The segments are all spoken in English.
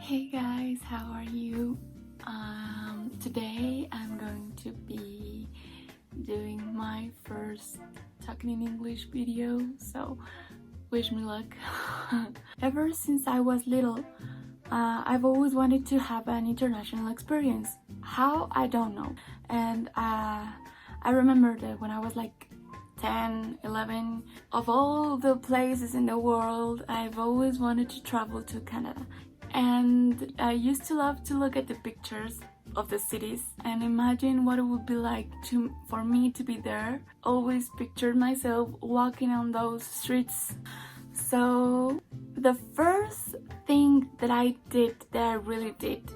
Hey guys, how are you? Today I'm going to be doing my first talking in English video, so wish me luck. Ever since I was little, I've always wanted to have an international experience. How? I don't know. And I remember that when I was like 10, 11, of all the places in the world, I've always wanted to travel to Canada. And I used to love to look at the pictures of the cities and imagine what it would be like for me to be there. Always pictured myself walking on those streets. So the first thing that I really did,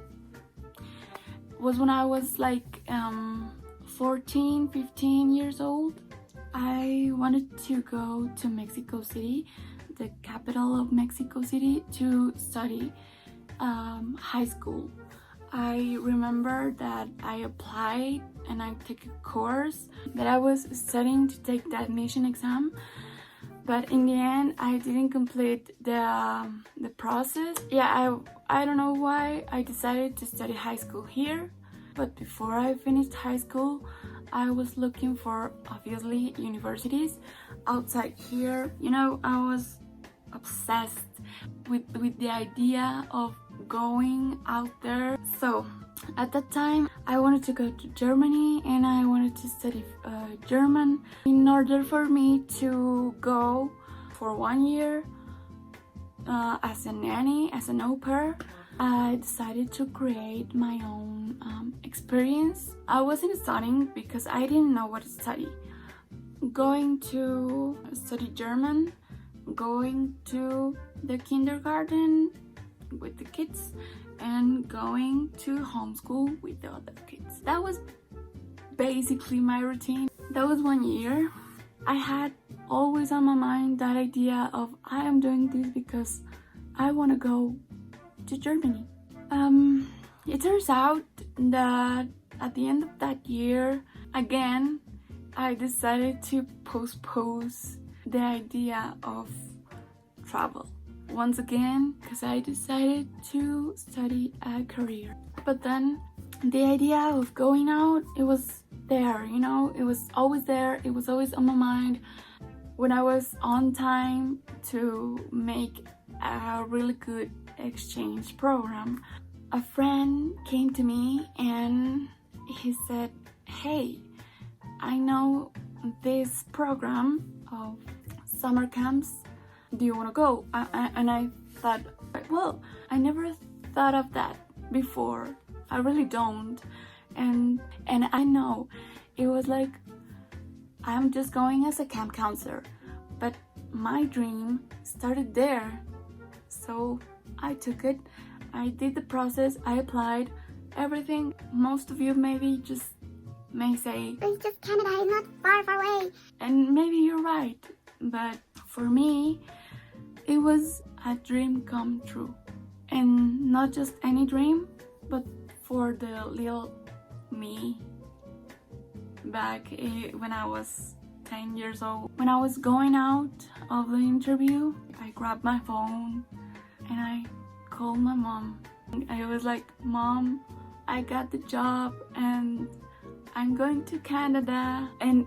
was when I was like 14, 15 years old. I wanted to go to Mexico City, the capital of Mexico City, to study high school. I remember that I applied and I took a course that I was studying to take the admission exam, but in the end I didn't complete the process. I don't know why I decided to study high school here, but before I finished high school I was looking for, obviously, universities outside here. I was obsessed with the idea of going out there. So at that time I wanted to go to Germany and I wanted to study German. In order for me to go for 1 year as a nanny, as an au pair, I decided to create my own experience. I wasn't studying because I didn't know what to study. Going to study German, going to the kindergarten with the kids, and going to homeschool with the other kids. That was basically my routine. That was 1 year. I had always on my mind that idea of, I am doing this because I want to go to Germany. It turns out that at the end of that year, again, I decided to postpone the idea of travel once again, because I decided to study a career. But then the idea of going out, it was there, it was always there, it was always on my mind. When I was on time to make a really good exchange program, a friend came to me and he said, "Hey, I know this program of summer camps. Do you want to go?" And I thought, well, I never thought of that before. I really don't. And I know it was like, I'm just going as a camp counselor, but my dream started there. So I took it. I did the process. I applied everything. Most of you maybe just may say, "It's just Canada, it's not far away." And maybe you're right, but for me it was a dream come true. And not just any dream, but for the little me back when I was 10 years old. When I was going out of the interview, I grabbed my phone and I called my mom. I was like, "Mom, I got the job and I'm going to Canada." And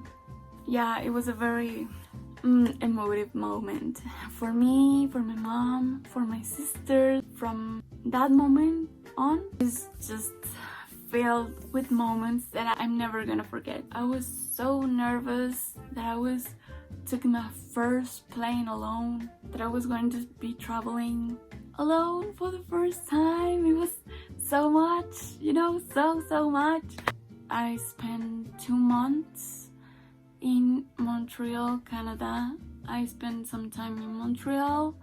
yeah, it was a very emotive moment for me, for my mom, for my sister. From that moment on, it's just filled with moments that I'm never gonna forget. I was so nervous that I was taking my first plane alone, that I was going to be traveling alone for the first time. It was so much, so much. I spent 2 months in Montreal, Canada. I spent some time in Montreal.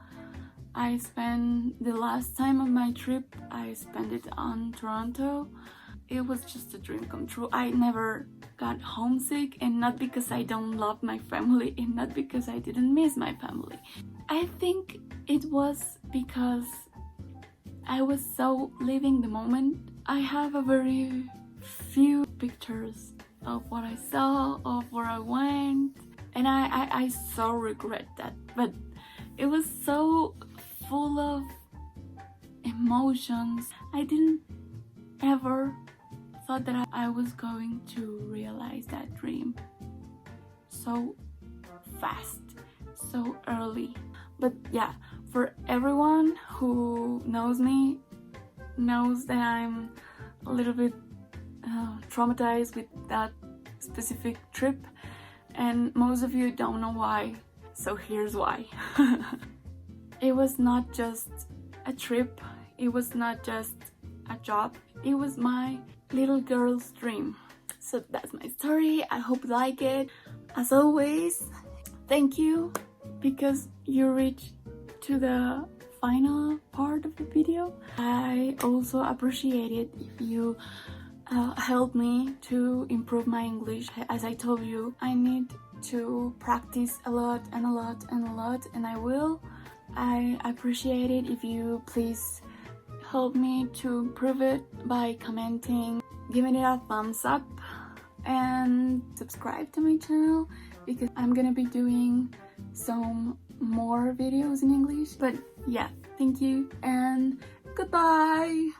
I spent the last time of my trip, I spent it on Toronto. It was just a dream come true. I never got homesick, and not because I don't love my family, and not because I didn't miss my family. I think it was because I was so living the moment. I have a very few pictures of what I saw, of where I went, and I so regret that. But it was so full of emotions. I didn't ever thought that I was going to realize that dream so fast, so early. But yeah, for everyone who knows me knows that I'm a little bit traumatized with that specific trip, and most of you don't know why, so here's why. It was not just a trip, it was not just a job, it was my little girl's dream. So that's my story. I hope you like it. As always, thank you because you reached to the final part of the video. I also appreciate it if you help me to improve my English. As I told you, I need to practice a lot and a lot and a lot, and I will. I appreciate it if you please help me to improve it by commenting, giving it a thumbs up, and subscribe to my channel because I'm gonna be doing some more videos in English. But yeah, thank you and goodbye.